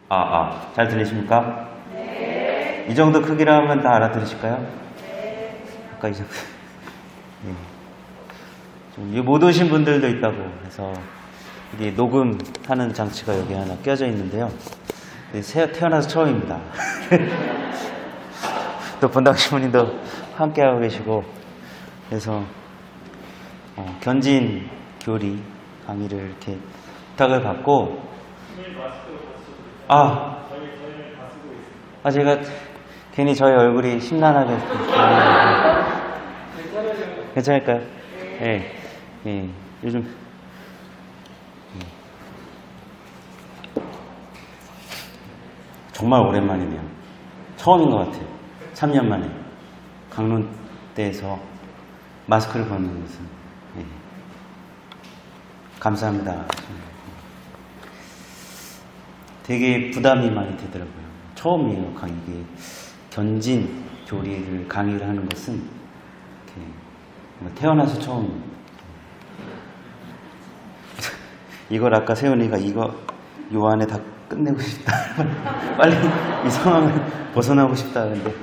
잘 들리십니까? 이 정도 크기로 하면 다 알아들으실까요? 아까 이 정도. 네. 못 오신 분들도 있다고 해서 이게 녹음하는 장치가 여기 하나 껴져 있는데요. 태어나서 처음입니다. 또 본당 신부님도 함께하고 계시고, 그래서 견진 교리 강의를 이렇게 부탁을 받고, 제가 괜히 저희 얼굴이 심란하게 괜찮을까요? 네. 요즘 정말 오랜만이네요. 처음인 것 같아요. 3년 만에 강론대에서 마스크를 벗는 것은. 감사합니다. 되게 부담이 많이 되더라고요. 처음이에요, 이게 견진 교리를 강의를 하는 것은 이렇게 태어나서 처음. 이걸 아까 세훈이가 요 안에 다 끝내고 싶다. 빨리 이 상황을 벗어나고 싶다 하는데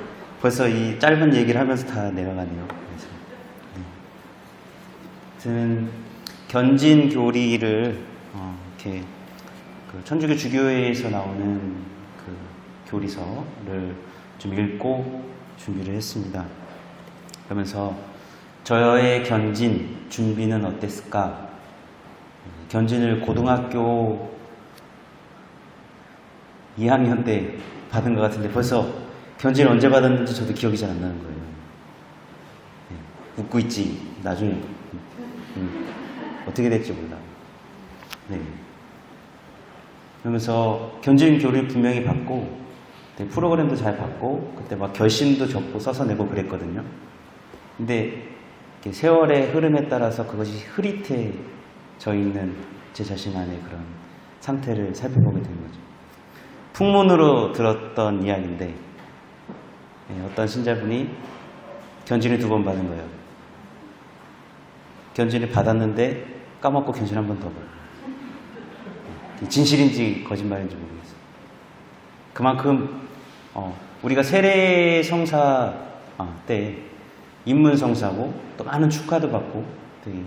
벌써 이 짧은 얘기를 하면서 다 내려가네요. 그래서 저는 견진 교리를 이렇게 천주교 주교회에서 나오는 그 교리서를 좀 읽고 준비를 했습니다. 그러면서 저의 견진 준비는 어땠을까? 견진을 고등학교 2학년 때 받은 것 같은데 벌써 견진을 언제 받았는지 저도 기억이 잘 안 나는 거예요. 웃고 있지. 나중에 어떻게 될지 몰라. 그러면서 견진 교리를 분명히 받고 프로그램도 잘 받고 그때 막 결심도 적고 써서 내고 그랬거든요. 근데 세월의 흐름에 따라서 그것이 흐릿해져 있는 제 자신 안의 그런 상태를 살펴보게 된 거죠. 풍문으로 들었던 이야기인데 어떤 신자분이 견진을 2번 받은 거예요. 견진을 받았는데 까먹고 견진 한 번 더 받아요. 진실인지 거짓말인지 모르겠어요. 그만큼 우리가 세례 성사 때 입문 성사고 또 많은 축하도 받고 되게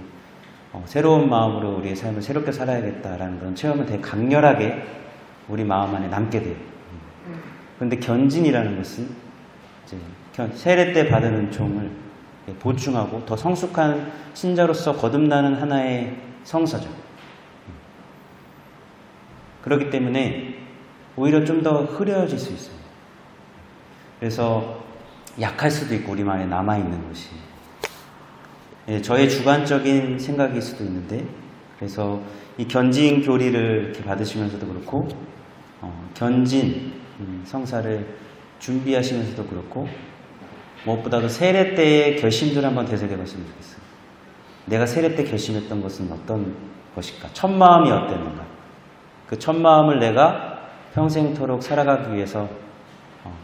새로운 마음으로 우리의 삶을 새롭게 살아야겠다라는 그런 체험을 되게 강렬하게 우리 마음 안에 남게 돼요. 그런데 견진이라는 것은 이제 세례 때 받은 은총을 보충하고 더 성숙한 신자로서 거듭나는 하나의 성사죠. 그렇기 때문에 오히려 좀 더 흐려질 수 있어요. 그래서 약할 수도 있고 우리 안에 남아있는 것이 저의 주관적인 생각일 수도 있는데, 그래서 이 견진 교리를 이렇게 받으시면서도 그렇고 견진 성사를 준비하시면서도 그렇고 무엇보다도 세례 때의 결심들을 한번 되새겨봤으면 좋겠어요. 내가 세례 때 결심했던 것은 어떤 것일까? 첫 마음이 어땠는가? 그 첫 마음을 내가 평생토록 살아가기 위해서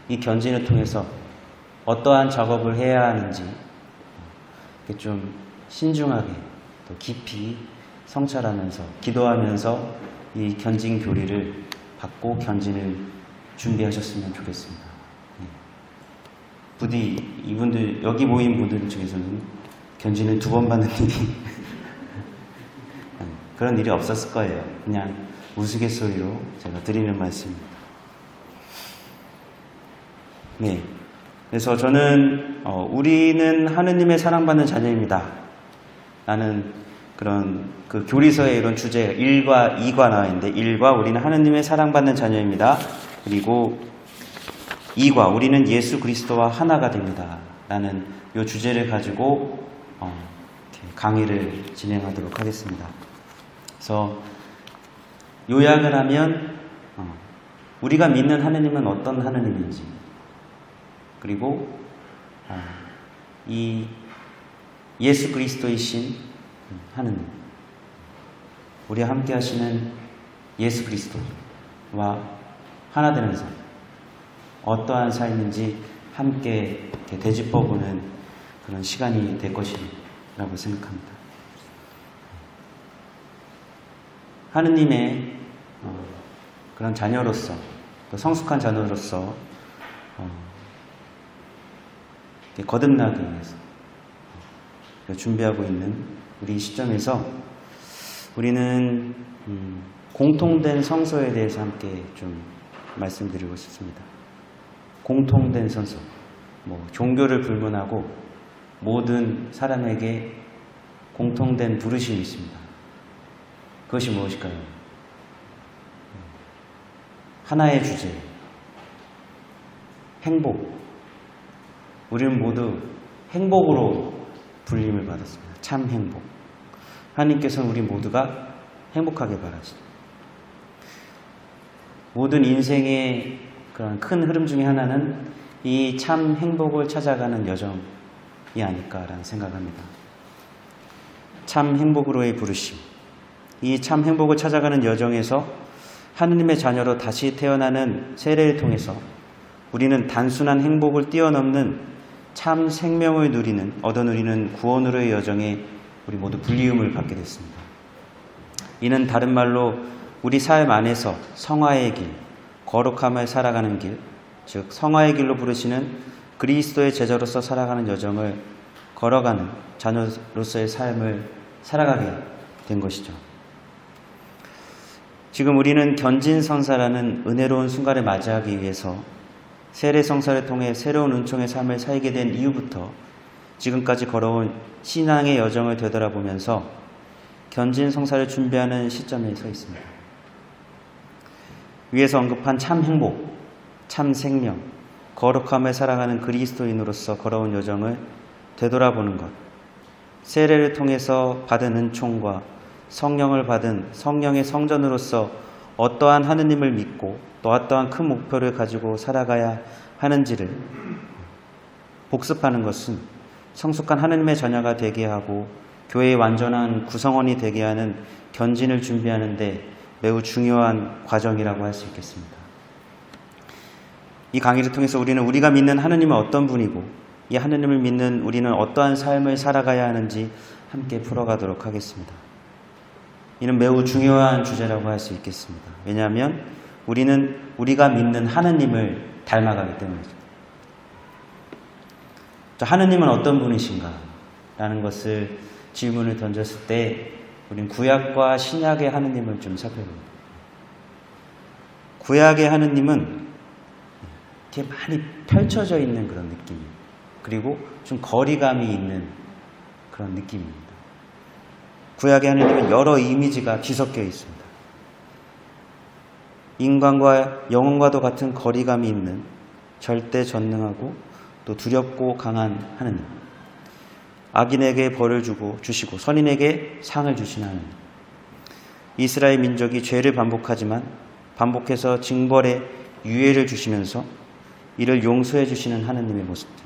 이 견진을 통해서 어떠한 작업을 해야 하는지 좀 신중하게 또 깊이 성찰하면서 기도하면서 이 견진 교리를 받고 견진을 준비하셨으면 좋겠습니다. 부디 이분들 여기 모인 분들 중에서는 견진을 2번 받는 일이 그런 일이 없었을 거예요. 그냥 우스갯소리로 제가 드리는 말씀입니다. 그래서 저는 우리는 하느님의 사랑받는 자녀입니다 라는 그런 그 교리서의 이런 주제가 1과 2가 나와 있는데, 1과 우리는 하느님의 사랑받는 자녀입니다. 그리고 2과 우리는 예수 그리스도와 하나가 됩니다 라는 이 주제를 가지고 강의를 진행하도록 하겠습니다. 그래서 요약을 하면 우리가 믿는 하느님은 어떤 하느님인지, 그리고 이 예수 그리스도이신 하느님, 우리와 함께 하시는 예수 그리스도와 하나 되는 삶, 어떠한 삶인지 함께 이렇게 되짚어보는 그런 시간이 될 것이라고 생각합니다. 하느님의 그런 자녀로서 또 성숙한 자녀로서 거듭나기 위해서 준비하고 있는 우리 시점에서 우리는 공통된 성서에 대해서 함께 좀 말씀드리고 싶습니다. 공통된 성서, 종교를 불문하고 모든 사람에게 공통된 부르심이 있습니다. 그것이 무엇일까요? 하나의 주제, 행복. 우리는 모두 행복으로 불림을 받았습니다. 참 행복. 하나님께서는 우리 모두가 행복하게 바라시죠. 모든 인생의 그런 큰 흐름 중에 하나는 이 참 행복을 찾아가는 여정이 아닐까라는 생각합니다. 참 행복으로의 부르심. 이 참 행복을 찾아가는 여정에서 하느님의 자녀로 다시 태어나는 세례를 통해서 우리는 단순한 행복을 뛰어넘는 참 생명을 얻어 누리는 구원으로의 여정에 우리 모두 불리움을 받게 됐습니다. 이는 다른 말로 우리 삶 안에서 성화의 길, 거룩함을 살아가는 길, 즉 성화의 길로 부르시는 그리스도의 제자로서 살아가는 여정을 걸어가는 자녀로서의 삶을 살아가게 된 것이죠. 지금 우리는 견진성사라는 은혜로운 순간을 맞이하기 위해서 세례성사를 통해 새로운 은총의 삶을 살게 된 이후부터 지금까지 걸어온 신앙의 여정을 되돌아보면서 견진성사를 준비하는 시점에 서 있습니다. 위에서 언급한 참 행복, 참 생명, 거룩함을 살아가는 그리스도인으로서 걸어온 여정을 되돌아보는 것, 세례를 통해서 받은 은총과 성령을 받은 성령의 성전으로서 어떠한 하느님을 믿고 또 어떠한 큰 목표를 가지고 살아가야 하는지를 복습하는 것은 성숙한 하느님의 자녀가 되게 하고 교회의 완전한 구성원이 되게 하는 견진을 준비하는 데 매우 중요한 과정이라고 할 수 있겠습니다. 이 강의를 통해서 우리는 우리가 믿는 하느님은 어떤 분이고 이 하느님을 믿는 우리는 어떠한 삶을 살아가야 하는지 함께 풀어가도록 하겠습니다. 이는 매우 중요한 주제라고 할 수 있겠습니다. 왜냐하면 우리는 우리가 믿는 하느님을 닮아가기 때문이죠. 하느님은 어떤 분이신가? 라는 것을 질문을 던졌을 때 우리는 구약과 신약의 하느님을 좀 살펴봅니다. 구약의 하느님은 이렇게 많이 펼쳐져 있는 그런 느낌이에요. 그리고 좀 거리감이 있는 그런 느낌입니다. 구약의 하느님은 여러 이미지가 뒤섞여 있습니다. 인간과 영혼과도 같은 거리감이 있는 절대전능하고 또 두렵고 강한 하느님. 악인에게 벌을 주시고 선인에게 상을 주시는 하느님. 이스라엘 민족이 죄를 반복하지만 반복해서 징벌의 유예를 주시면서 이를 용서해 주시는 하느님의 모습들.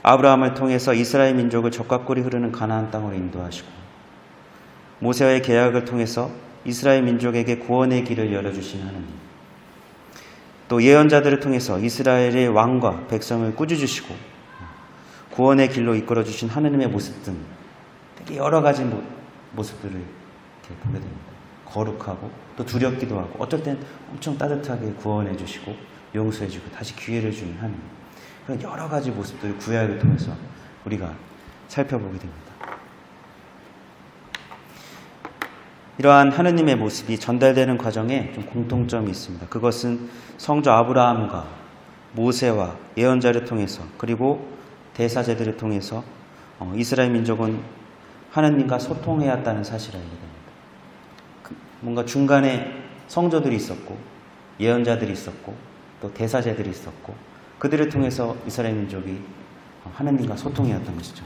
아브라함을 통해서 이스라엘 민족을 적과 꿀이 흐르는 가나안 땅으로 인도하시고 모세와의 계약을 통해서 이스라엘 민족에게 구원의 길을 열어주신 하느님. 또 예언자들을 통해서 이스라엘의 왕과 백성을 꾸짖으시고 구원의 길로 이끌어주신 하느님의 모습 등 되게 여러 가지 모습들을 이렇게 보게 됩니다. 거룩하고 또 두렵기도 하고 어쩔 땐 엄청 따뜻하게 구원해 주시고 용서해 주고 다시 기회를 주는 하느님. 그런 여러 가지 모습들을 구약을 통해서 우리가 살펴보게 됩니다. 이러한 하느님의 모습이 전달되는 과정에 좀 공통점이 있습니다. 그것은 성주 아브라함과 모세와 예언자를 통해서 그리고 대사제들을 통해서 이스라엘 민족은 하느님과 소통해왔다는 사실을 알게 됩니다. 뭔가 중간에 성조들이 있었고 예언자들이 있었고 또 대사제들이 있었고 그들을 통해서 이스라엘 민족이 하느님과 소통해왔던 것이죠.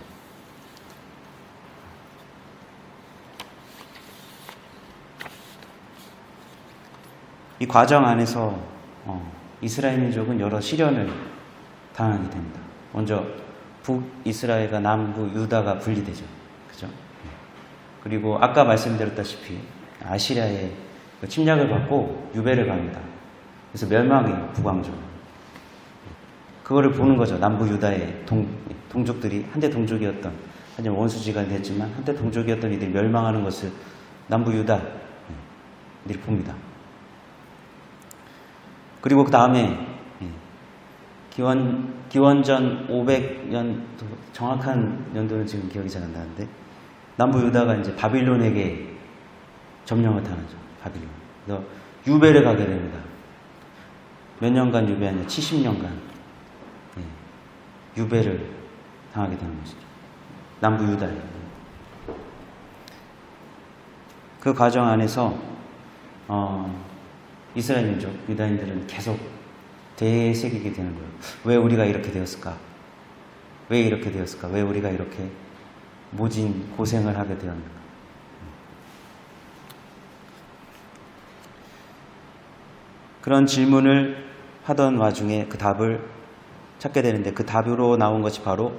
이 과정 안에서 이스라엘 민족은 여러 시련을 당하게 됩니다. 먼저 북이스라엘과 남부 유다가 분리되죠. 그죠? 그리고 아까 말씀드렸다시피 아시리아의 침략을 받고 유배를 갑니다. 그래서 멸망해요. 북왕조. 그거를 보는 거죠. 남부 유다의 동족들이 한때 동족이었던, 하지만 원수지간이 됐지만 한때 동족이었던 이들이 멸망하는 것을 남부 유다들이 봅니다. 그리고 그 다음에 기원전 500년도, 정확한 연도는 지금 기억이 잘 안 나는데, 남부 유다가 이제 바빌론에게 점령을 당하죠. 바빌론. 그래서 유배를 가게 됩니다. 몇 년간 유배하냐? 70년간 유배를 당하게 되는 것이죠. 남부 유다에. 그 과정 안에서 이스라엘 민족, 유다인들은 계속 되새기게 되는 거예요. 왜 우리가 이렇게 되었을까? 왜 이렇게 되었을까? 왜 우리가 이렇게 모진 고생을 하게 되었는가? 그런 질문을 하던 와중에 그 답을 찾게 되는데, 그 답으로 나온 것이 바로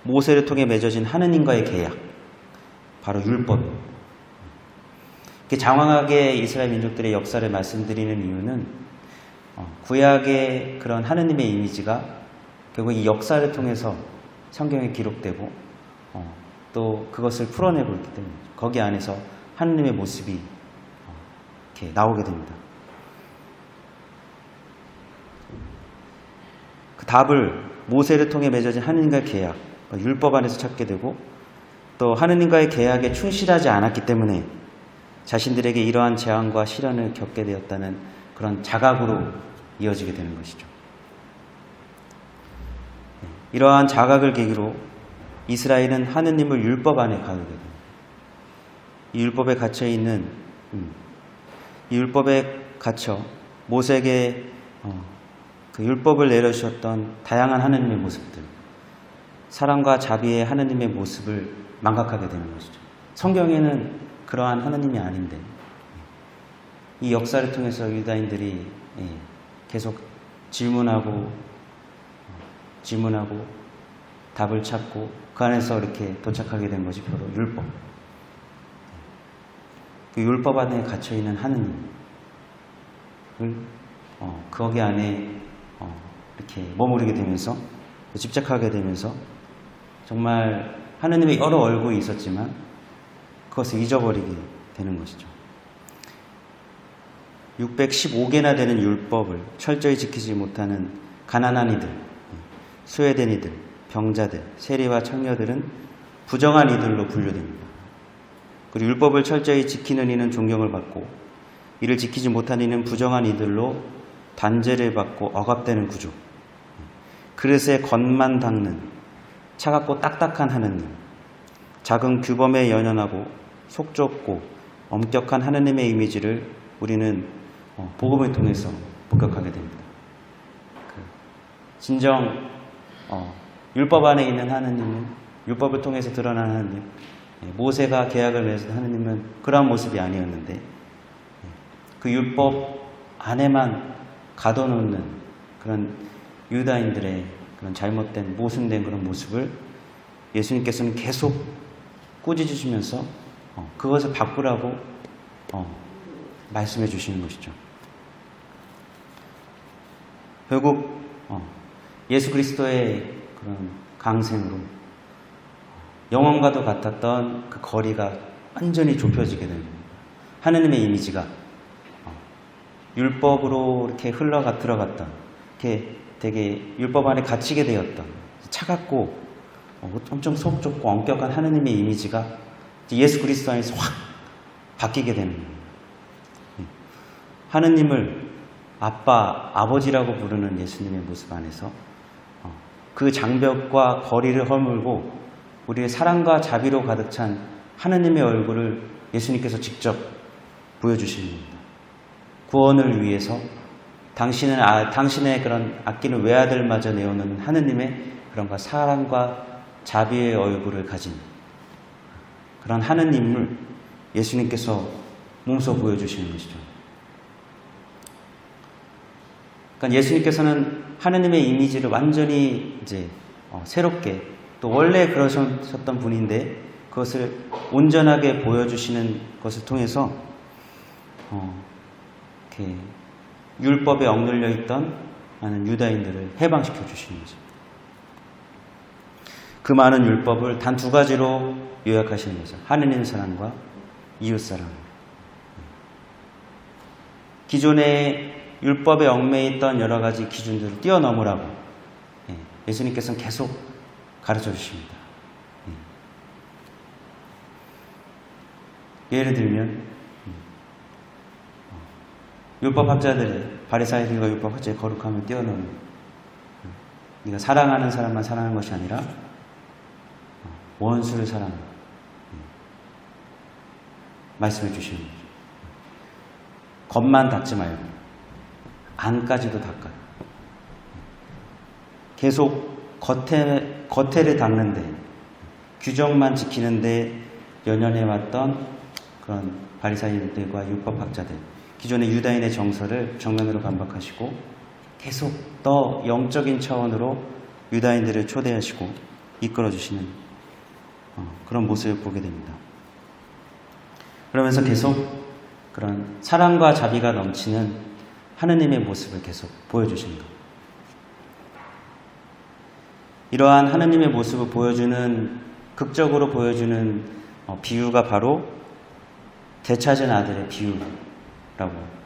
모세를 통해 맺어진 하느님과의 계약, 바로 율법이에요. 이렇게 장황하게 이스라엘 민족들의 역사를 말씀드리는 이유는 구약의 그런 하느님의 이미지가 결국 이 역사를 통해서 성경에 기록되고 또 그것을 풀어내고 있기 때문이죠. 거기 안에서 하느님의 모습이 이렇게 나오게 됩니다. 그 답을 모세를 통해 맺어진 하느님과의 계약, 율법 안에서 찾게 되고, 또 하느님과의 계약에 충실하지 않았기 때문에 자신들에게 이러한 재앙과 시련을 겪게 되었다는 그런 자각으로 이어지게 되는 것이죠. 이러한 자각을 계기로 이스라엘은 하느님을 율법 안에 가두게 됩니다. 이 율법에 갇혀 있는, 이 율법에 갇혀 모세에게 그 율법을 내려주셨던 다양한 하느님의 모습들, 사랑과 자비의 하느님의 모습을 망각하게 되는 것이죠. 성경에는 그러한 하느님이 아닌데, 이 역사를 통해서 유다인들이 계속 질문하고 답을 찾고 그 안에서 이렇게 도착하게 된 것이 바로 율법. 그 율법 안에 갇혀있는 하느님을 거기 안에 이렇게 머무르게 되면서, 집착하게 되면서 정말 하느님의 여러 얼굴이 있었지만 그것을 잊어버리게 되는 것이죠. 615개나 되는 율법을 철저히 지키지 못하는 가난한 이들, 소외된 이들, 병자들, 세리와 창녀들은 부정한 이들로 분류됩니다. 그리고 율법을 철저히 지키는 이는 존경을 받고, 이를 지키지 못한 이는 부정한 이들로 단죄를 받고 억압되는 구조. 그릇에 겉만 닦는 차갑고 딱딱한 하느님, 작은 규범에 연연하고 속 좁고 엄격한 하느님의 이미지를 우리는 복음을 통해서 목격하게 됩니다. 진정 율법 안에 있는 하느님은, 율법을 통해서 드러나는 하느님, 모세가 계약을 맺은 하느님은 그러한 모습이 아니었는데, 그 율법 안에만 가둬놓는 그런 유다인들의 그런 잘못된, 모순된 그런 모습을 예수님께서는 계속 꾸짖으시면서 그것을 바꾸라고 말씀해 주시는 것이죠. 결국 예수 그리스도의 그런 강생으로 영원과도 같았던 그 거리가 완전히 좁혀지게 되는 겁니다. 하느님의 이미지가 율법으로 이렇게 들어갔던, 이렇게 되게 율법 안에 갇히게 되었던, 차갑고 엄청 속 좁고 엄격한 하느님의 이미지가 예수 그리스도 안에서 확 바뀌게 되는 겁니다. 하느님을 아빠, 아버지라고 부르는 예수님의 모습 안에서 그 장벽과 거리를 허물고 우리의 사랑과 자비로 가득 찬 하느님의 얼굴을 예수님께서 직접 보여주시는 겁니다. 구원을 위해서 당신의 그런 아끼는 외아들마저 내어놓는 하느님의 그런 사랑과 자비의 얼굴을 가진 그런 하느님을 예수님께서 몸소 보여주시는 것이죠. 그러니까 예수님께서는 하느님의 이미지를 완전히 이제 새롭게, 또 원래 그러셨던 분인데 그것을 온전하게 보여주시는 것을 통해서 이렇게 율법에 억눌려 있던 많은 유다인들을 해방시켜 주시는 거죠. 그 많은 율법을 단 두 가지로 요약하시는 거죠. 하느님 사랑과 이웃 사랑. 기존의 율법에 얽매여 있던 여러 가지 기준들을 뛰어넘으라고 예수님께서는 계속 가르쳐 주십니다. 예를 들면 율법학자들의 바리사이들과 율법학자의 거룩함을 뛰어넘는 네가 사랑하는 사람만 사랑하는 것이 아니라 원수를 사랑하라 말씀해 주시는 거죠. 겉만 닦지 말고 안까지도 닦아요. 계속 겉에를 닦는데 규정만 지키는데 연연해왔던 그런 바리사이들과 율법학자들, 기존의 유다인의 정서를 정면으로 반박하시고 계속 더 영적인 차원으로 유다인들을 초대하시고 이끌어주시는 그런 모습을 보게 됩니다. 그러면서 계속 그런 사랑과 자비가 넘치는 하느님의 모습을 계속 보여주시는 것. 이러한 하느님의 모습을 보여주는, 극적으로 보여주는 비유가 바로 되찾은 아들의 비유라고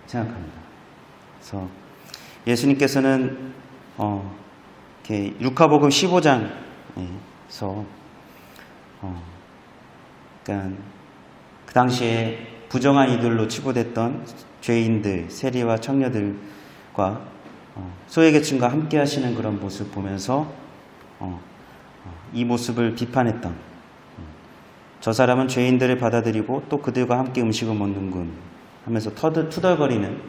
생각합니다. 그래서 예수님께서는 이렇게 루카복음 15장에서 그러니까 그 당시에 부정한 이들로 치부됐던 죄인들, 세리와 청녀들과 소외계층과 함께 하시는 그런 모습을 보면서 이 모습을 비판했던 저 사람은 죄인들을 받아들이고 또 그들과 함께 음식을 먹는군 하면서 투덜거리는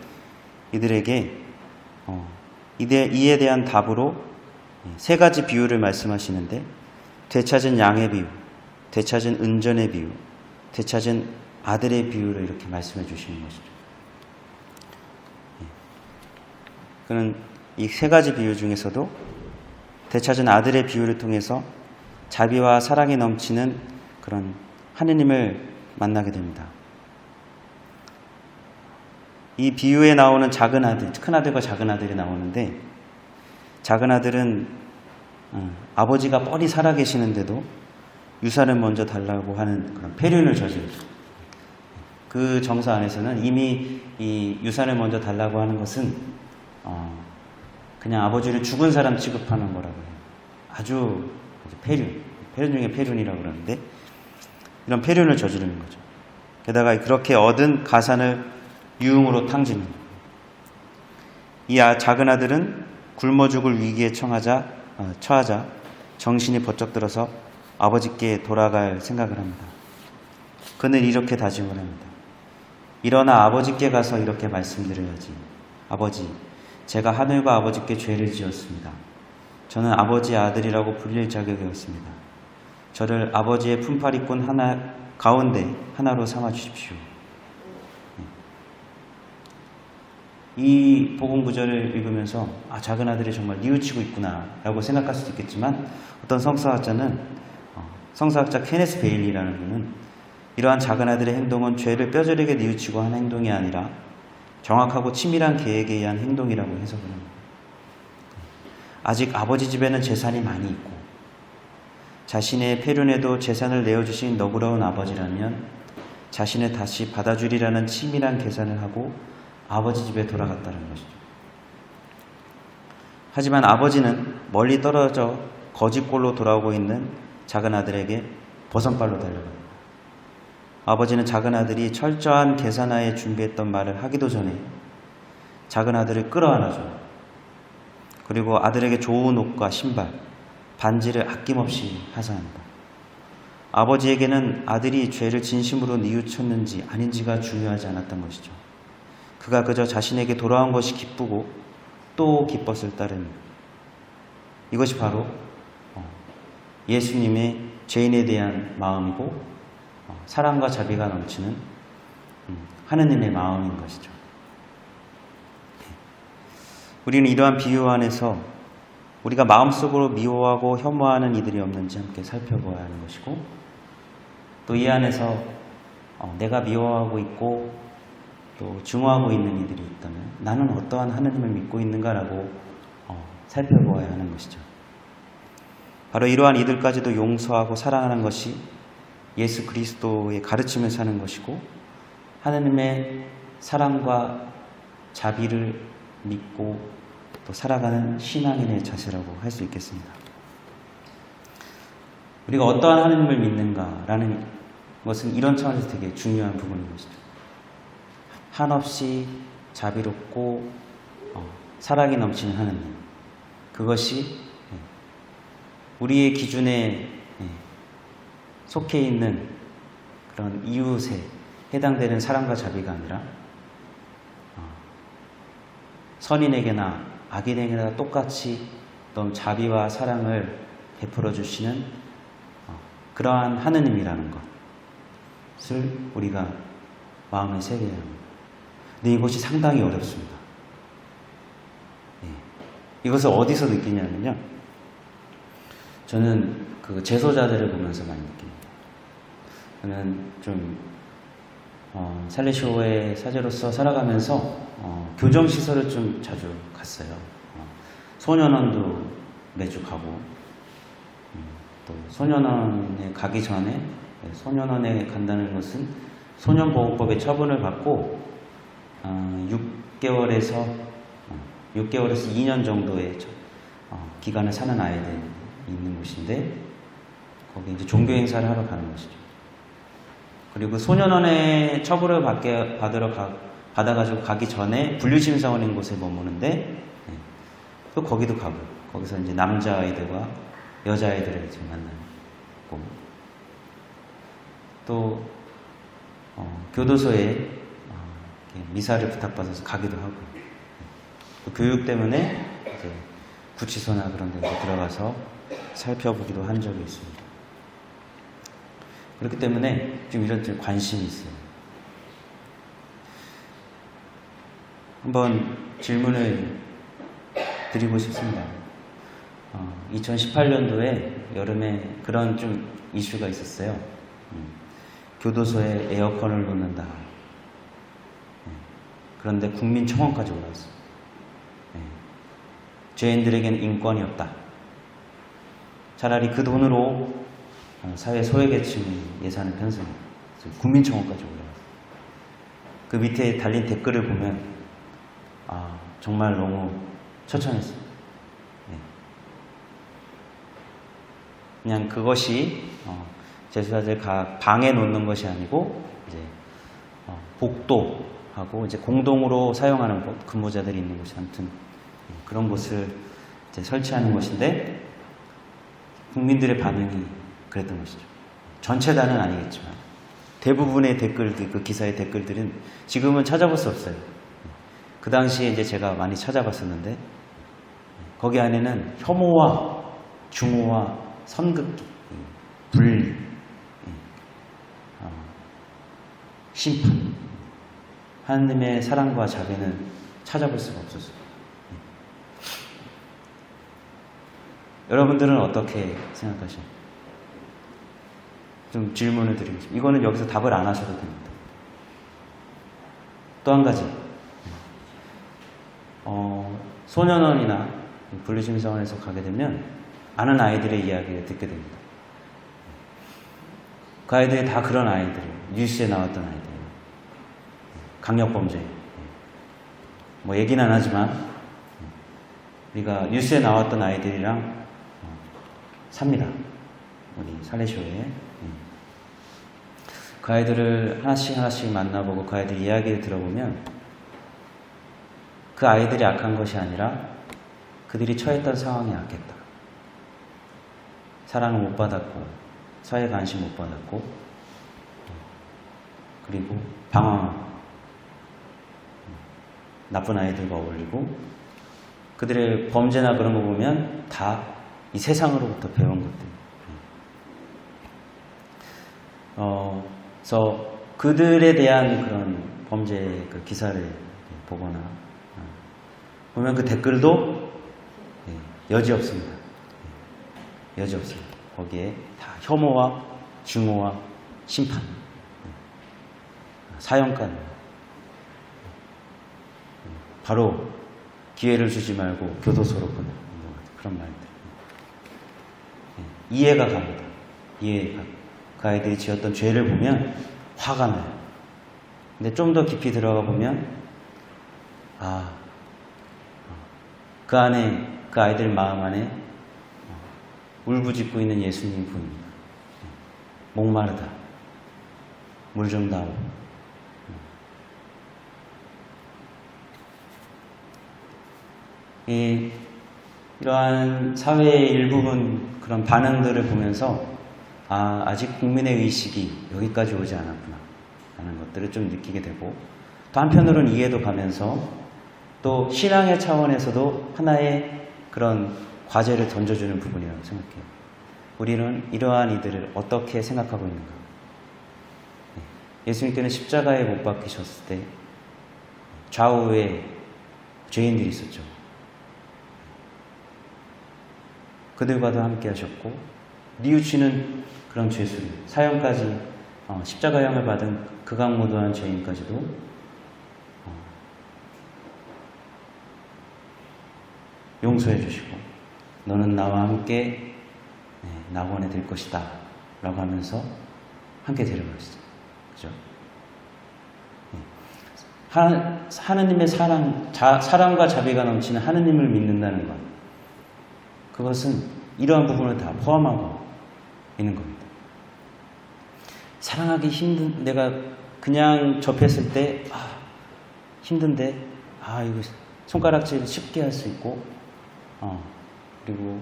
이들에게 이에 대한 답으로 세 가지 비유를 말씀하시는데 되찾은 양의 비유, 되찾은 은전의 비유, 되찾은 아들의 비유를 이렇게 말씀해 주시는 것이죠. 그는 이 세 가지 비유 중에서도 되찾은 아들의 비유를 통해서 자비와 사랑이 넘치는 그런 하느님을 만나게 됩니다. 이 비유에 나오는 작은 아들, 큰 아들과 작은 아들이 나오는데 작은 아들은 아버지가 뻘이 살아계시는데도 유산을 먼저 달라고 하는 그런 폐륜을 저지르죠. 그 정서 안에서는 이미 이 유산을 먼저 달라고 하는 것은 그냥 아버지를 죽은 사람 취급하는 거라고 해요. 아주 폐륜 중에 폐륜이라고 그러는데 이런 폐륜을 저지르는 거죠. 게다가 그렇게 얻은 가산을 유흥으로 탕지는 거예요. 이 작은 아들은 굶어 죽을 위기에 처하자 정신이 번쩍 들어서 아버지께 돌아갈 생각을 합니다. 그는 이렇게 다짐을 합니다. 일어나 아버지께 가서 이렇게 말씀드려야지. 아버지, 제가 하늘과 아버지께 죄를 지었습니다. 저는 아버지의 아들이라고 불릴 자격이 없습니다. 저를 아버지의 품팔이꾼 가운데 하나로 삼아 주십시오. 이 복음 구절을 읽으면서 작은 아들이 정말 뉘우치고 있구나 라고 생각할 수도 있겠지만 어떤 성서학자 케네스 베일리라는 분은 이러한 작은 아들의 행동은 죄를 뼈저리게 뉘우치고 한 행동이 아니라 정확하고 치밀한 계획에 의한 행동이라고 해석을 합니다. 아직 아버지 집에는 재산이 많이 있고 자신의 폐륜에도 재산을 내어주신 너그러운 아버지라면 자신을 다시 받아주리라는 치밀한 계산을 하고 아버지 집에 돌아갔다는 것이죠. 하지만 아버지는 멀리 떨어져 거짓골로 돌아오고 있는 작은 아들에게 버선발로 달려갑니다. 아버지는 작은 아들이 철저한 계산하에 준비했던 말을 하기도 전에 작은 아들을 끌어안아줘요. 그리고 아들에게 좋은 옷과 신발, 반지를 아낌없이 하사합니다. 아버지에게는 아들이 죄를 진심으로 뉘우쳤는지 아닌지가 중요하지 않았던 것이죠. 그가 그저 자신에게 돌아온 것이 기쁘고 또 기뻤을 따름입니다. 이것이 바로 예수님의 죄인에 대한 마음이고 사랑과 자비가 넘치는 하느님의 마음인 것이죠. 우리는 이러한 비유 안에서 우리가 마음속으로 미워하고 혐오하는 이들이 없는지 함께 살펴보아야 하는 것이고 또 이 안에서 내가 미워하고 있고 또 증오하고 있는 이들이 있다면 나는 어떠한 하느님을 믿고 있는가라고 살펴보아야 하는 것이죠. 바로 이러한 이들까지도 용서하고 사랑하는 것이 예수 그리스도의 가르침을 사는 것이고 하느님의 사랑과 자비를 믿고 또 살아가는 신앙인의 자세라고 할 수 있겠습니다. 우리가 어떠한 하나님을 믿는가라는 것은 이런 차원에서 되게 중요한 부분인 것이죠. 한없이 자비롭고 사랑이 넘치는 하나님, 그것이 우리의 기준에 속해 있는 그런 이웃에 해당되는 사랑과 자비가 아니라 선인에게나 악인에게나 똑같이 어떤 자비와 사랑을 베풀어 주시는 그러한 하느님이라는 것을 우리가 마음에 새겨야 합니다. 근데 이것이 상당히 어렵습니다. 이것을 어디서 느끼냐면요, 저는 그 제소자들을 보면서 많이 느낍니다. 저는 좀 살레시오의 사제로서 살아가면서 교정시설을 좀 자주 갔어요. 소년원도 매주 가고, 또 소년원에 가기 전에, 소년원에 간다는 것은 소년보호법의 처분을 받고 6개월에서 2년 정도의 기간을 사는 아이들이 있는 곳인데, 거기 이제 종교 행사를 하러 가는 것이죠. 그리고 소년원에 처분을 받아가지고 가기 전에 분류심사원인 곳에 머무는데, 또 거기도 가고, 거기서 이제 남자아이들과 여자아이들을 이제 만나고, 또 교도소에 미사를 부탁받아서 가기도 하고, 또 교육 때문에 이제 구치소나 그런 데 들어가서 살펴보기도 한 적이 있습니다. 그렇기 때문에 좀 이런 좀 관심이 있어요. 한번 질문을 드리고 싶습니다. 2018년도에 여름에 그런 좀 이슈가 있었어요. 교도소에 에어컨을 놓는다. 그런데 국민청원까지 올라왔어요. 죄인들에겐 인권이 없다. 차라리 그 돈으로 사회 소외계층의 예산을 편성해요. 국민청원까지 올라왔어요. 그 밑에 달린 댓글을 보면 정말 너무 처참했어요. 그냥 그것이 제수자들 방에 놓는 것이 아니고 이제 복도하고 이제 공동으로 사용하는 곳, 근무자들이 있는 곳이 아무튼 그런 곳을 이제 설치하는 것인데, 국민들의 반응이 그랬던 것이죠. 전체 다는 아니겠지만 대부분의 댓글들, 그 기사의 댓글들은 지금은 찾아볼 수 없어요. 그 당시에 이제 제가 많이 찾아봤었는데, 거기 안에는 혐오와 중호와 선긋기, 분리, 심판, 하나님의 사랑과 자비는 찾아볼 수가 없었어요. 여러분들은 어떻게 생각하십니까? 좀 질문을 드리겠습니다. 이거는 여기서 답을 안 하셔도 됩니다. 또 한 가지, 소년원이나 분리심사원에서 가게 되면 아는 아이들의 이야기를 듣게 됩니다. 그 아이들이 다 그런 아이들이에요. 뉴스에 나왔던 아이들이에요. 강력범죄. 뭐 얘기는 안 하지만 우리가 뉴스에 나왔던 아이들이랑 삽니다. 우리 살레시오에. 그 아이들을 하나씩 만나보고 그 아이들 이야기를 들어보면 그 아이들이 악한 것이 아니라 그들이 처했던 상황이 악했다. 사랑을 못 받았고, 사회 관심 못 받았고, 그리고 방황하고, 나쁜 아이들과 어울리고, 그들의 범죄나 그런 거 보면 다 이 세상으로부터 배운 것들. 그래서 그들에 대한 그런 범죄 그 기사를 보거나 보면 그 댓글도 여지 없습니다. 여지 없습니다. 거기에 다 혐오와 증오와 심판, 사형감, 바로 기회를 주지 말고 교도소로 보내, 그런 말들. 이해가 갑니다. 이해가. 그 아이들이 지었던 죄를 보면 화가 나요. 근데 좀 더 깊이 들어가 보면 그 안에, 그 아이들 마음 안에 울부짖고 있는 예수님이 보입니다. 목마르다. 물 좀 다오. 이러한 사회의 일부분 그런 반응들을 보면서 아직 국민의 의식이 여기까지 오지 않았구나 라는 것들을 좀 느끼게 되고, 또 한편으로는 이해도 가면서 또 신앙의 차원에서도 하나의 그런 과제를 던져주는 부분이라고 생각해요. 우리는 이러한 이들을 어떻게 생각하고 있는가. 예수님께는 십자가에 못 박히셨을 때 좌우에 죄인들이 있었죠. 그들과도 함께 하셨고, 뉘우치는 그런 죄수들, 사형까지 십자가형을 받은 극악무도한 죄인까지도 용서해 주시고, 너는 나와 함께 낙원에 들 것이다 라고 하면서 함께 데려가셨어요. 그죠? 하느님의 사랑과 자비가 넘치는 하느님을 믿는다는 것, 그것은 이러한 부분을 다 포함하고 있는 겁니다. 사랑하기 힘든, 내가 그냥 접했을 때 힘든데 이거 손가락질 쉽게 할 수 있고, 그리고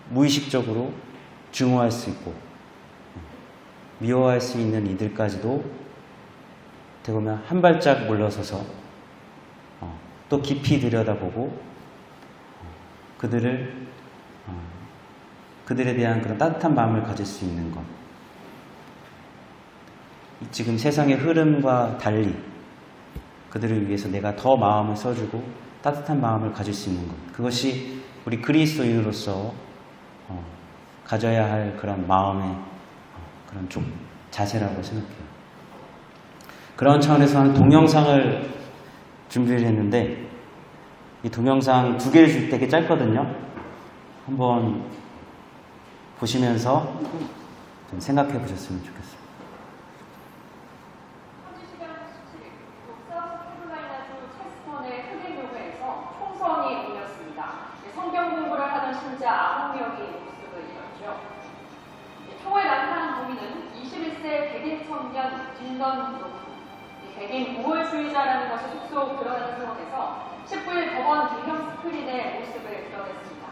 무의식적으로 증오할 수 있고 미워할 수 있는 이들까지도 어떻게 보면 한 발짝 물러서서 또 깊이 들여다보고 그들에 대한 그런 따뜻한 마음을 가질 수 있는 것, 지금 세상의 흐름과 달리 그들을 위해서 내가 더 마음을 써주고 따뜻한 마음을 가질 수 있는 것, 그것이 우리 그리스도인으로서 가져야 할 그런 마음의 그런 좀 자세라고 생각해요. 그런 차원에서 한 동영상을 준비를 했는데, 이 동영상 2개를 줄 때 되게 짧거든요. 한번 보시면서 좀 생각해 보셨으면 좋겠습니다. 성경 공부를 하던 신자 9명이 모습을 잃었죠. 총을 난사한 범인은 21세 백인 청년 딘던 브로크. 백인 우월주의자라는 것이 속속 드러나는 상황에서 19일 법원 대형 스크린의 모습을 드러냈습니다.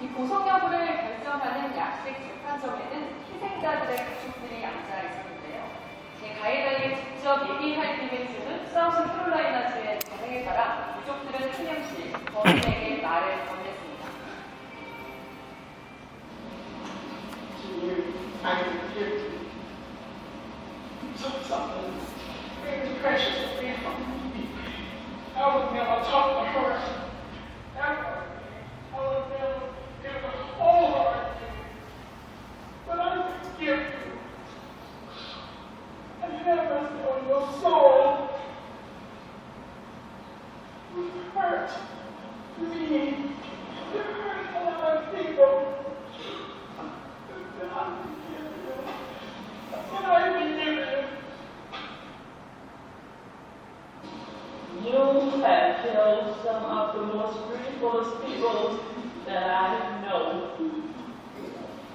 이 고성 여부를 결정하는 약식 재판정에는 희생자들의 가족들이 앉아 있었는데요. 가해자에게 직접 얘기할 기회를 주는 사우스캐롤라이나주의 전행에 따라 유족들은 한 명씩 범인에게 말을 건넸습니다. I forgive you. You took something very precious away from me. I would never talk to her ever. I would never give a whole heart to you. But I forgive you. And have mercy on your soul. You hurt me. You hurt a lot of people. You have killed some of the most beautiful people that I know.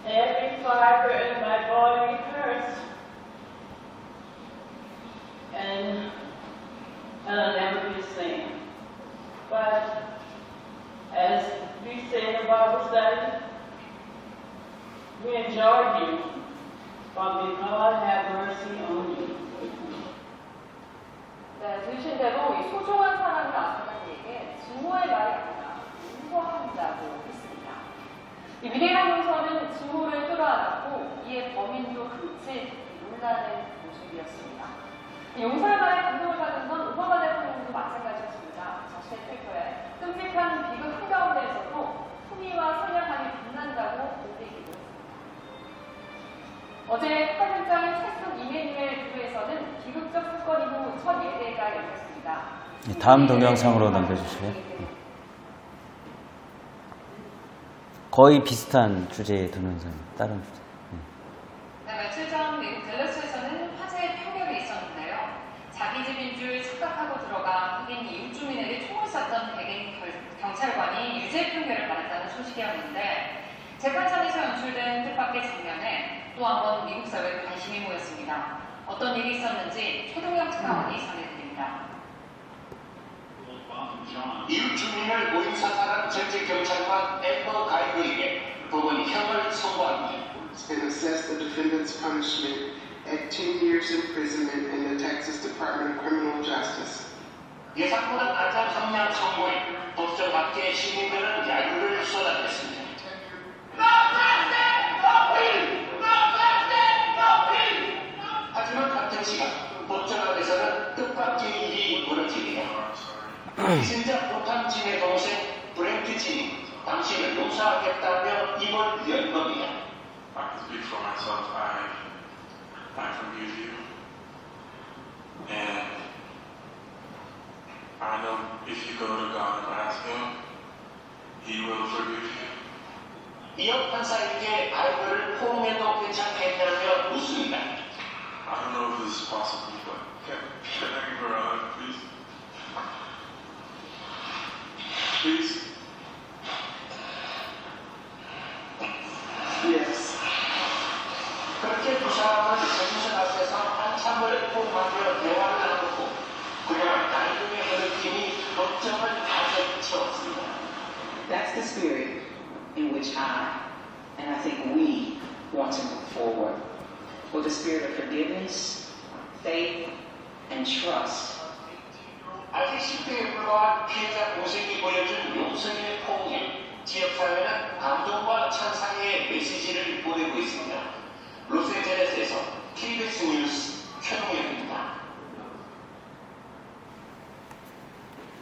Every fiber in my body hurts. And I'll never be the same. But as we say in the Bible study, we enjoy you, but may God have mercy on you. 네, 들으신 대로 이 소중한 사람을 앗아간 이에게 증오의 말이 아니라 용서한다고 했습니다. 이 위대한 용서는 증오를 끌어안았고 이에 범인도 그칠 놀라는 모습이었습니다. 용서의 말에 감동을 받은 건 오바마 대통령도 마찬가지였습니다. 자신의 트위터에 끔찍한 비극 한가운데에서도 품위와 선량함이 빛난다고 올리기도 했습니다. 어제 북한현장의 찰스 이메뉴엘 교회에서는 비극적 사건 이후 첫 예배가 열렸습니다. 다음 동영상으로 넘겨주실래요? 거의 비슷한 주제의 동영상, 다른 주제. 며칠 전 미국 댈러스에서는 화재의 표결이 있었는데요. 자기 집인 줄 착각하고 들어가 흑인 이웃 주민에게 총을 쐈던 백인 경찰관이 유죄 판결을 받았다는 소식이었는데 재판장에서 연출된 뜻밖의 장면에 또 한 번 미국 사회에 관심이 모였습니다. 어떤 일이 있었는지 최동영 특파원이 전해드립니다. 이웃 주민을 모임 사살한 전직 경찰관 앰버 가이거에게 법원이 형을 선고합니다. and assessed the defendant's punishment at 10 years imprisonment in the Texas Department of Criminal Justice. 예상보다 낮은 형량 선고에 법정 밖에 시민들은 야유를 쏟아냈습니다. 하지만 같은 시간 법정 앞에서는 뜻밖의 일이 벌어집니다. 희생자 포탄 진의 동생 브랭트 진이 당신을 용서하겠다며 입을 연 겁니다. I can speak for myself. I forgive you. And I know if you go to God and ask Him, He will forgive you. 이어 판사에게 아이들을 포옹해도 괜찮겠냐며 묻습니다. I don't know if this is possible, but can I give her a hug, please? Please? Yes. 그렇게 두 사람은 재무실 앞에서 한참을 포옹하며 대화를 나누고 그냥 나이름의 흐름팀이 걱정을 가득 채웠습니다. That's the spirit in which I think we want to move forward. For the spirit of forgiveness, faith, and trust. 아직 10대에 불과한 피해자 동생이 보여준 용서의 포옹에 지역사회는 감동과 찬사의 메시지를 보내고 있습니다. 로스앤젤레스에서 KBS 뉴스 최동현입니다.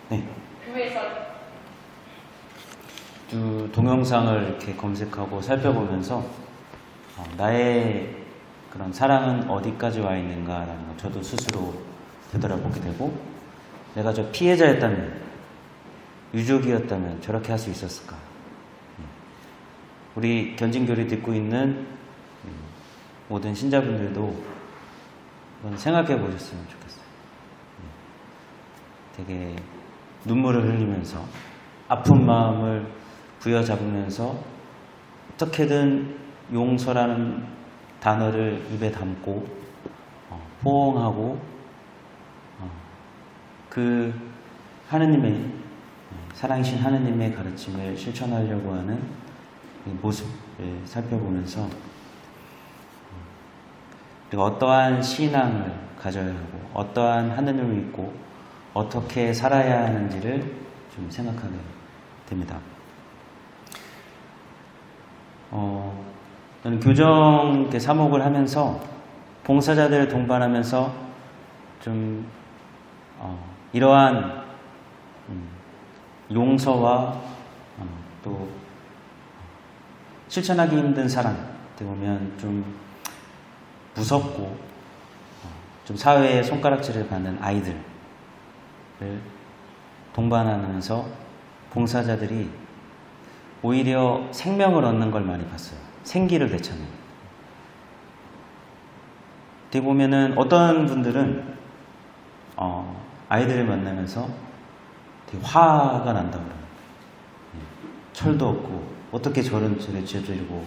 네. 교회에서 동영상을 이렇게 검색하고 살펴보면서 나의 그런 사랑은 어디까지 와 있는가라는 걸 저도 스스로 되돌아보게 되고, 내가 저 피해자였다면, 유족이었다면 저렇게 할 수 있었을까? 우리 견진교리 듣고 있는 모든 신자분들도 한번 생각해 보셨으면 좋겠어요. 되게 눈물을 흘리면서 아픈 마음을 부여잡으면서 어떻게든 용서라는 단어를 입에 담고 포옹하고 그 하느님의 사랑이신 하느님의 가르침을 실천하려고 하는 이 모습을 살펴보면서 우리가 어떠한 신앙을 가져야 하고 어떠한 하느님을 믿고 어떻게 살아야 하는지를 좀 생각하게 됩니다. 저는 교정 사목을 하면서 봉사자들을 동반하면서 좀 이러한 용서와 또 실천하기 힘든 사랑, 어떻게 보면 좀 무섭고 좀 사회의 손가락질을 받는 아이들을 동반하면서 봉사자들이 오히려 생명을 얻는 걸 많이 봤어요. 생기를 되찾는. 어떻게 보면은 어떤 분들은 아이들을 만나면서 되게 화가 난다고 그래요. 철도 없고 어떻게 저런 죄를 저지르고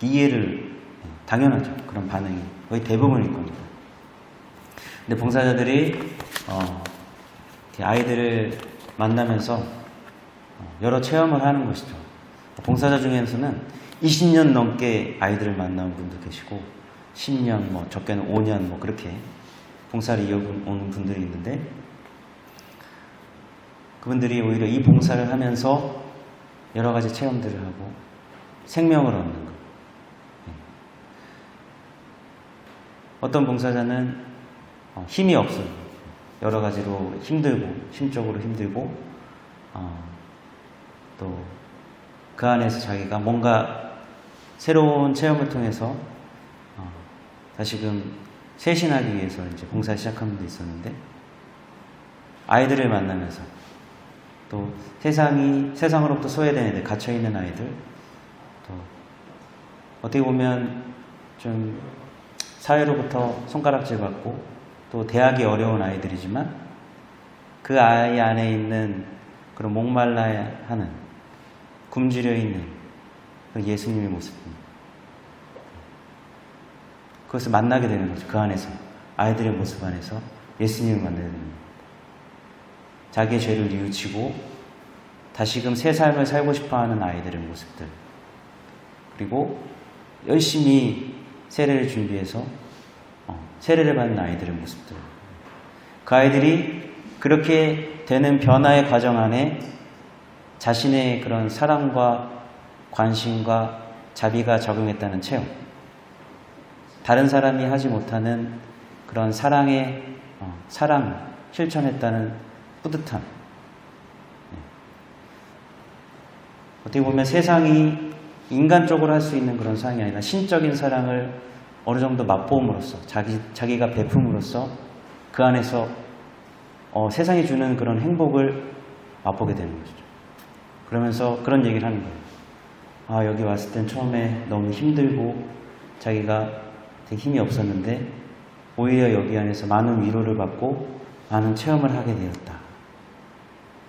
이해를 당연하죠. 그런 반응이 거의 대부분일 겁니다. 근데 봉사자들이 아이들을 만나면서 여러 체험을 하는 것이죠. 봉사자 중에서는 20년 넘게 아이들을 만나온 분도 계시고 10년, 적게는 5년 그렇게 봉사를 이어오는 분들이 있는데, 그분들이 오히려 이 봉사를 하면서 여러 가지 체험들을 하고 생명을 얻는 것. 어떤 봉사자는 힘이 없어요. 여러 가지로 힘들고, 심적으로 힘들고, 또 그 안에서 자기가 뭔가 새로운 체험을 통해서 다시금 쇄신하기 위해서 이제 봉사 시작한 분도 있었는데, 아이들을 만나면서 또 세상으로부터 소외된 애들, 갇혀있는 아이들, 또 어떻게 보면 좀 사회로부터 손가락질 받고 또 대학이 어려운 아이들이지만 그 아이 안에 있는 그런 목말라야 하는, 굶주려 있는 그 예수님의 모습입니다. 그것을 만나게 되는 거죠. 그 안에서, 아이들의 모습 안에서 예수님을 만나게 됩니다. 자기의 죄를 뉘우치고 다시금 새 삶을 살고 싶어하는 아이들의 모습들, 그리고 열심히 세례를 준비해서 세례를 받는 아이들의 모습들, 그 아이들이 그렇게 되는 변화의 과정 안에 자신의 그런 사랑과 관심과 자비가 적용했다는 체험, 다른 사람이 하지 못하는 그런 사랑을 실천했다는 뿌듯함. 어떻게 보면 세상이 인간적으로 할 수 있는 그런 사랑이 아니라 신적인 사랑을 어느 정도 맛보음으로써, 자기가 베품으로써 그 안에서 세상이 주는 그런 행복을 맛보게 되는 것이죠. 그러면서 그런 얘기를 하는 거예요. 여기 왔을 땐 처음에 너무 힘들고 자기가 되게 힘이 없었는데 오히려 여기 안에서 많은 위로를 받고 많은 체험을 하게 되었다.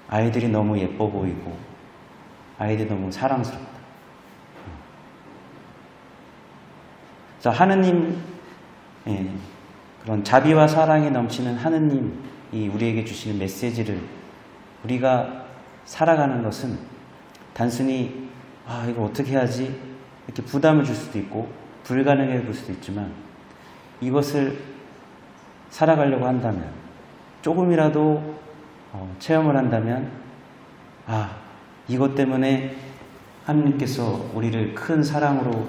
아이들이 너무 예뻐 보이고 아이들이 너무 사랑스럽다. 그래서 하느님, 그런 자비와 사랑이 넘치는 하느님이 우리에게 주시는 메시지를 우리가 살아가는 것은 단순히 이거 어떻게 해야지 이렇게 부담을 줄 수도 있고 불가능해 볼 수도 있지만, 이것을 살아가려고 한다면, 조금이라도 체험을 한다면 이것 때문에 하느님께서 우리를 큰 사랑으로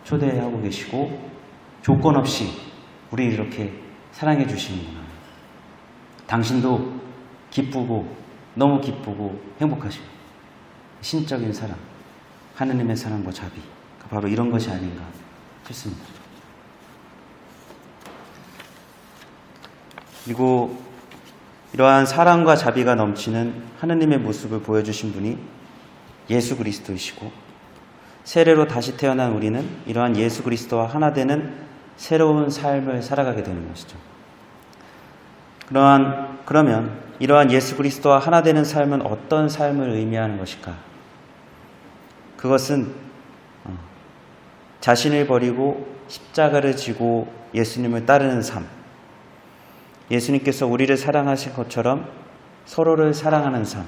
초대하고 계시고 조건 없이 우리를 이렇게 사랑해 주시는구나. 당신도 기쁘고 너무 기쁘고 행복하시고, 신적인 사랑, 하느님의 사랑과 자비, 바로 이런 것이 아닌가 싶습니다. 그리고 이러한 사랑과 자비가 넘치는 하느님의 모습을 보여주신 분이 예수 그리스도이시고, 세례로 다시 태어난 우리는 이러한 예수 그리스도와 하나 되는 새로운 삶을 살아가게 되는 것이죠. 그러면 이러한 예수 그리스도와 하나 되는 삶은 어떤 삶을 의미하는 것일까? 그것은 자신을 버리고 십자가를 지고 예수님을 따르는 삶, 예수님께서 우리를 사랑하신 것처럼 서로를 사랑하는 삶,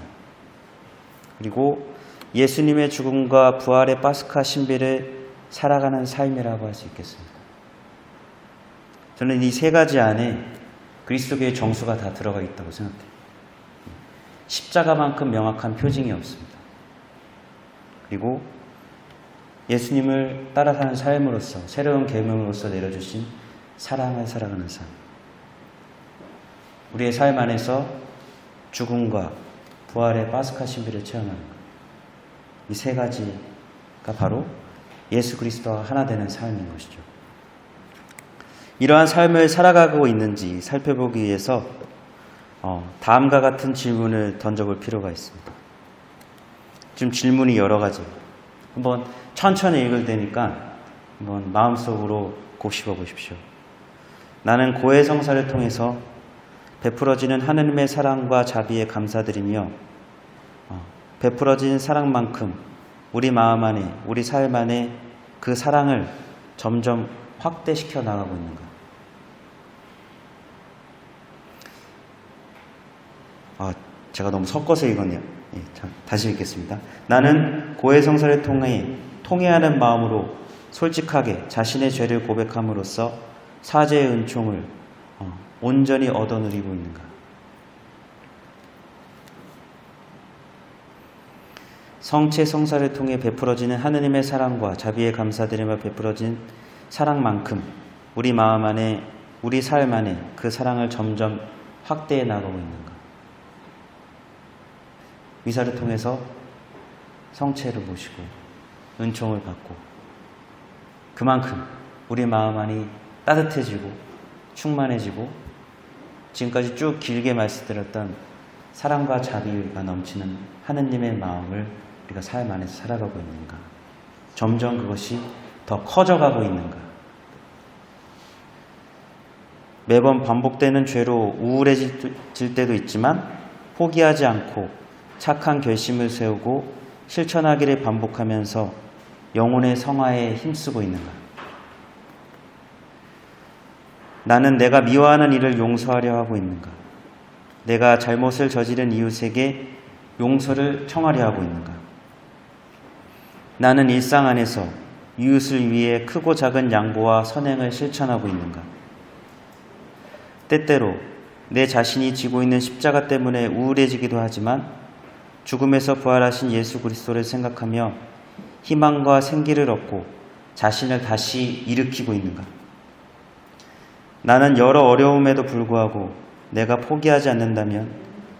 그리고 예수님의 죽음과 부활의 파스카 신비를 살아가는 삶이라고 할 수 있겠습니다. 저는 이 세 가지 안에 그리스도교의 정수가 다 들어가 있다고 생각해요. 십자가만큼 명확한 표징이 없습니다. 그리고 예수님을 따라 사는 삶으로서, 새로운 계명으로서 내려주신 사랑을 살아가는 삶, 우리의 삶 안에서 죽음과 부활의 파스카 신비를 체험하는 것, 이 세 가지가 바로 예수 그리스도와 하나 되는 삶인 것이죠. 이러한 삶을 살아가고 있는지 살펴보기 위해서 다음과 같은 질문을 던져볼 필요가 있습니다. 지금 질문이 여러 가지. 한번 천천히 읽을 테니까 한번 마음속으로 곱씹어 보십시오. 나는 고해성사를 통해서 베풀어지는 하느님의 사랑과 자비에 감사드리며 베풀어진 사랑만큼 우리 마음 안에, 우리 삶 안에 그 사랑을 점점 확대시켜 나가고 있는가? 제가 너무 섞어서 읽었네요. 다시 읽겠습니다. 나는 고해성사를 통해 통회하는 마음으로 솔직하게 자신의 죄를 고백함으로써 사죄의 은총을 온전히 얻어 누리고 있는가? 성체 성사를 통해 베풀어지는 하느님의 사랑과 자비에 감사드리며 베풀어진 사랑만큼 우리 마음 안에, 우리 삶 안에 그 사랑을 점점 확대해 나가고 있는가? 미사를 통해서 성체를 모시고 은총을 받고 그만큼 우리 마음 안이 따뜻해지고 충만해지고 지금까지 쭉 길게 말씀드렸던 사랑과 자비가 넘치는 하느님의 마음을 우리가 삶 안에서 살아가고 있는가? 점점 그것이 더 커져가고 있는가? 매번 반복되는 죄로 우울해질 때도 있지만 포기하지 않고 착한 결심을 세우고 실천하기를 반복하면서 영혼의 성화에 힘쓰고 있는가? 나는 내가 미워하는 일을 용서하려 하고 있는가? 내가 잘못을 저지른 이웃에게 용서를 청하려 하고 있는가? 나는 일상 안에서 이웃을 위해 크고 작은 양보와 선행을 실천하고 있는가? 때때로 내 자신이 지고 있는 십자가 때문에 우울해지기도 하지만 죽음에서 부활하신 예수 그리스도를 생각하며 희망과 생기를 얻고 자신을 다시 일으키고 있는가? 나는 여러 어려움에도 불구하고 내가 포기하지 않는다면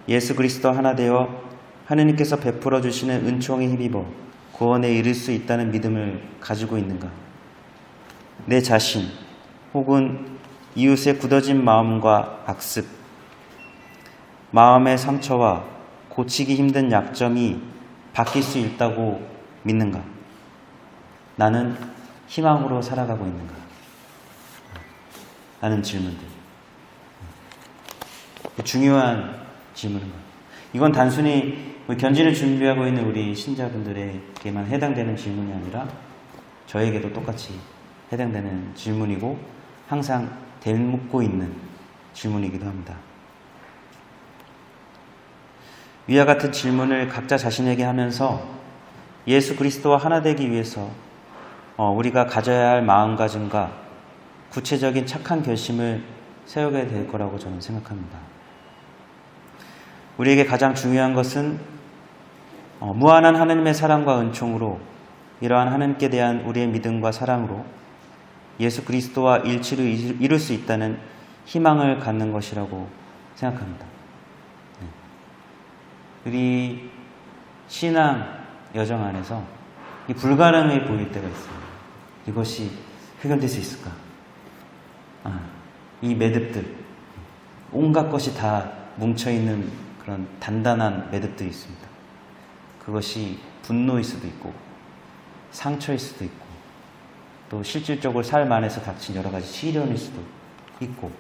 예수 그리스도 하나 되어 하느님께서 베풀어 주시는 은총에 힘입어 구원에 이를 수 있다는 믿음을 가지고 있는가? 내 자신 혹은 이웃의 굳어진 마음과 악습, 마음의 상처와 고치기 힘든 약점이 바뀔 수 있다고 믿는가? 나는 희망으로 살아가고 있는가? 라는 질문들. 중요한 질문인 거예요. 이건 단순히 견진을 준비하고 있는 우리 신자분들에게만 해당되는 질문이 아니라 저에게도 똑같이 해당되는 질문이고 항상 대묻고 있는 질문이기도 합니다. 위와 같은 질문을 각자 자신에게 하면서 예수 그리스도와 하나 되기 위해서 우리가 가져야 할 마음가짐과 구체적인 착한 결심을 세우게 될 거라고 저는 생각합니다. 우리에게 가장 중요한 것은 무한한 하나님의 사랑과 은총으로 이러한 하나님께 대한 우리의 믿음과 사랑으로 예수 그리스도와 일치를 이룰 수 있다는 희망을 갖는 것이라고 생각합니다. 우리 신앙 여정 안에서 이 불가능해 보일 때가 있어요. 이것이 해결될 수 있을까? 이 매듭들, 온갖 것이 다 뭉쳐있는 그런 단단한 매듭들이 있습니다. 그것이 분노일 수도 있고 상처일 수도 있고 또 실질적으로 삶 안에서 닥친 여러 가지 시련일 수도 있고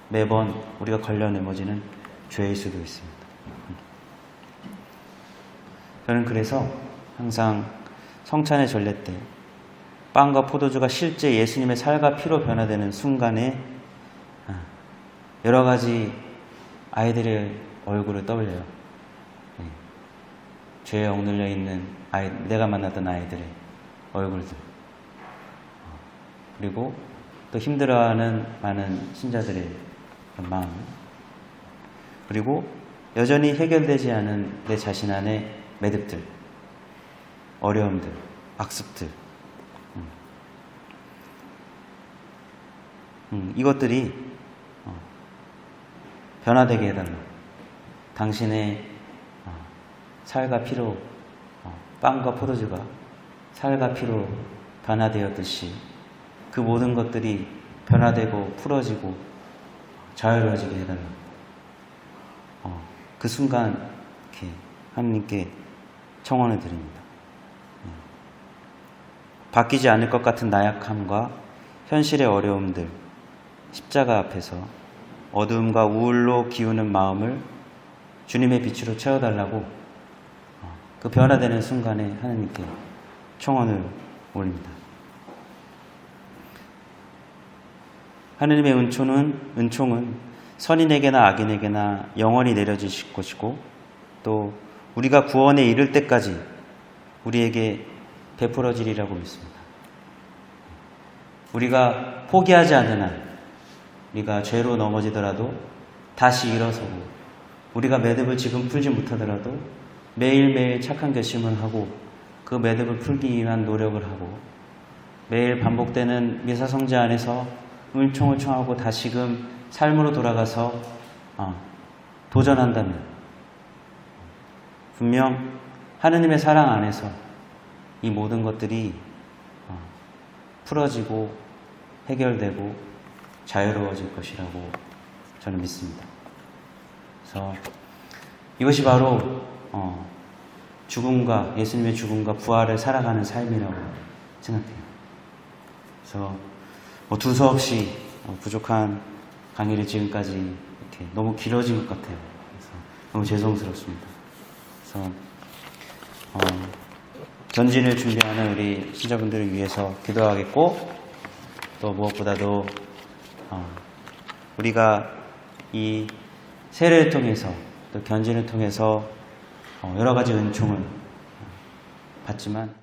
매번 우리가 걸려 넘어지는 죄일 수도 있습니다. 저는 그래서 항상 성찬의 전례 때 빵과 포도주가 실제 예수님의 살과 피로 변화되는 순간에 여러 가지 아이들의 얼굴을 떠올려요. 죄에 억눌려 있는 내가 만났던 아이들의 얼굴들, 그리고 또 힘들어하는 많은 신자들의 마음, 그리고 여전히 해결되지 않은 내 자신 안의 매듭들, 어려움들, 악습들, 이것들이 변화되게 해달라. 당신의 살과 피로, 빵과 포도주가 살과 피로 변화되었듯이 그 모든 것들이 변화되고 풀어지고 자유로워지게 해달라. 그 순간 이렇게 하나님께 청원을 드립니다. 바뀌지 않을 것 같은 나약함과 현실의 어려움들, 십자가 앞에서 어두움과 우울로 기우는 마음을 주님의 빛으로 채워달라고 그 변화되는 순간에 하나님께 청원을 올립니다. 하나님의 은총은 선인에게나 악인에게나 영원히 내려지실 것이고 또 우리가 구원에 이를 때까지 우리에게 베풀어지리라고 믿습니다. 우리가 포기하지 않는 한 우리가 죄로 넘어지더라도 다시 일어서고 우리가 매듭을 지금 풀지 못하더라도 매일매일 착한 결심을 하고 그 매듭을 풀기 위한 노력을 하고 매일 반복되는 미사성제 안에서 은총을 청하고 다시금 삶으로 돌아가서 도전한다면 분명 하느님의 사랑 안에서 이 모든 것들이 풀어지고 해결되고 자유로워질 것이라고 저는 믿습니다. 그래서 이것이 바로 죽음과 예수님의 죽음과 부활을 살아가는 삶이라고 생각해요. 그래서 두서없이 부족한 강의를 지금까지 이렇게 너무 길어진 것 같아요. 그래서 너무 죄송스럽습니다. 그래서 전진을 준비하는 우리 신자분들을 위해서 기도하겠고, 또 무엇보다도 우리가 이 세례를 통해서 또 견진을 통해서 여러 가지 은총을 받지만